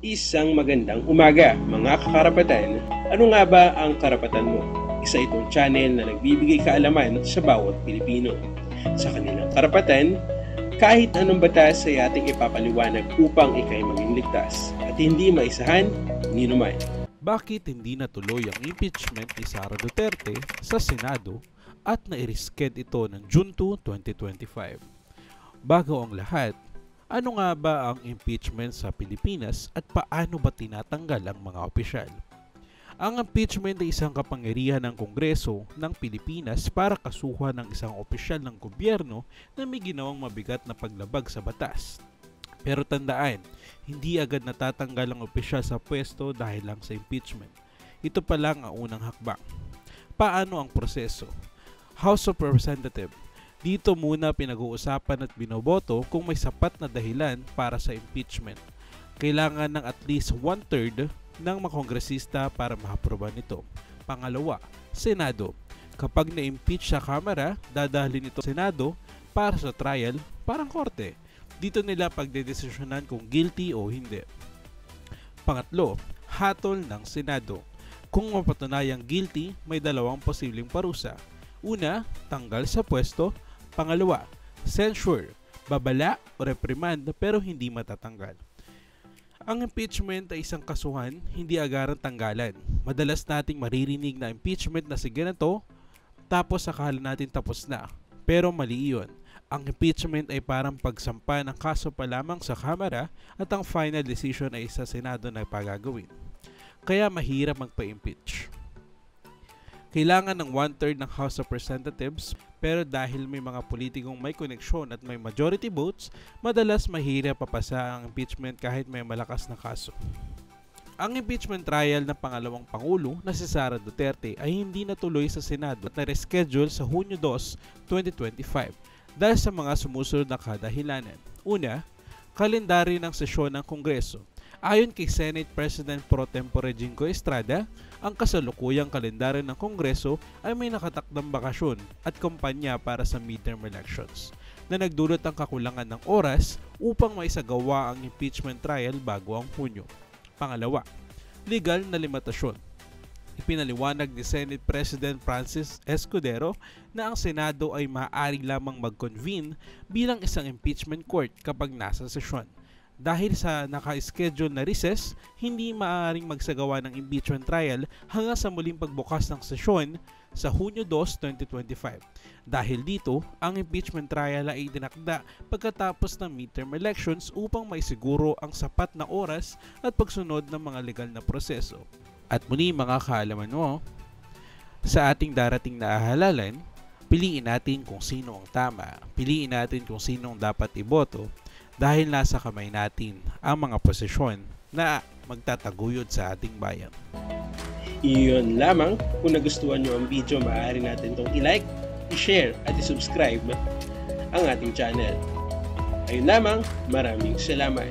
Isang magandang umaga, mga kakarapatan. Ano nga ba ang karapatan mo? Isa itong channel na nagbibigay kaalaman sa bawat Pilipino. Sa kanilang karapatan, kahit anong batas ay ating ipapaliwanag upang ikay maging ligtas at hindi maisahan ni naman. Bakit hindi natuloy ang impeachment ni Sara Duterte sa Senado at nairisket ito ng June 2, 2025? Bago ang lahat, ano nga ba ang impeachment sa Pilipinas at paano ba tinatanggal ang mga opisyal? Ang impeachment ay isang kapangyarihan ng Kongreso ng Pilipinas para kasuhan ng isang opisyal ng gobyerno na may ginawang mabigat na paglabag sa batas. Pero tandaan, hindi agad natatanggal ang opisyal sa pwesto dahil lang sa impeachment. Ito pa lang ang unang hakbang. Paano ang proseso? House of Representatives. Dito muna pinag-uusapan at binoboto kung may sapat na dahilan para sa impeachment. Kailangan ng at least 1/3 ng mga kongresista para maaproba nito. Pangalawa, Senado. Kapag na-impeach sa Kamara, dadalhin ito sa Senado para sa trial, parang korte. Dito nila pagdedesisyonan kung guilty o hindi. Pangatlo, hatol ng Senado. Kung mapatunayang guilty, may dalawang posibleng parusa. Una, tanggal sa pwesto. Pangalawa, censure, babala o reprimand pero hindi matatanggal. Ang impeachment ay isang kasuhan, hindi agarang tanggalan. Madalas nating maririnig na impeachment na sige na to, tapos akala natin tapos na. Pero mali iyon. Ang impeachment ay parang pagsampa ng kaso pa lamang sa Kamara at ang final decision ay sa Senado na pagagawin. Kaya mahirap magpa-impeach. Kailangan ng 1/3 ng House of Representatives pero dahil may mga politikong may koneksyon at may majority votes, madalas mahirap papasa ang impeachment kahit may malakas na kaso. Ang impeachment trial ng pangalawang Pangulo na si Sara Duterte ay hindi natuloy sa Senado at na-reschedule sa Hunyo 2, 2025 dahil sa mga sumusunod na kadahilanan. Una, kalendaryo ng sesyon ng Kongreso. Ayon kay Senate President Pro Tempore Jingo Estrada, ang kasalukuyang kalendaryo ng Kongreso ay may nakatakdang bakasyon at kampanya para sa midterm elections na nagdulot ang kakulangan ng oras upang maisagawa ang impeachment trial bago ang Hunyo. Pangalawa, legal na limitasyon. Ipinaliwanag ni Senate President Francis Escudero na ang Senado ay maaari lamang mag-convene bilang isang impeachment court kapag nasa sesyon. Dahil sa naka-schedule na recess, hindi maaaring magsagawa ng impeachment trial hanggang sa muling pagbukas ng sesyon sa Hunyo 2, 2025. Dahil dito, ang impeachment trial ay dinakda pagkatapos ng midterm elections upang maisiguro ang sapat na oras at pagsunod ng mga legal na proseso. At muli mga kaalaman mo, sa ating darating na halalan, piliin natin kung sino ang tama, piliin natin kung sino ang dapat iboto, dahil nasa kamay natin ang mga posisyon na magtataguyod sa ating bayan. Iyon lamang. Kung nagustuhan nyo ang video, maaari natin itong i-like, i-share at i-subscribe ang ating channel. Ayun lamang, maraming salamat.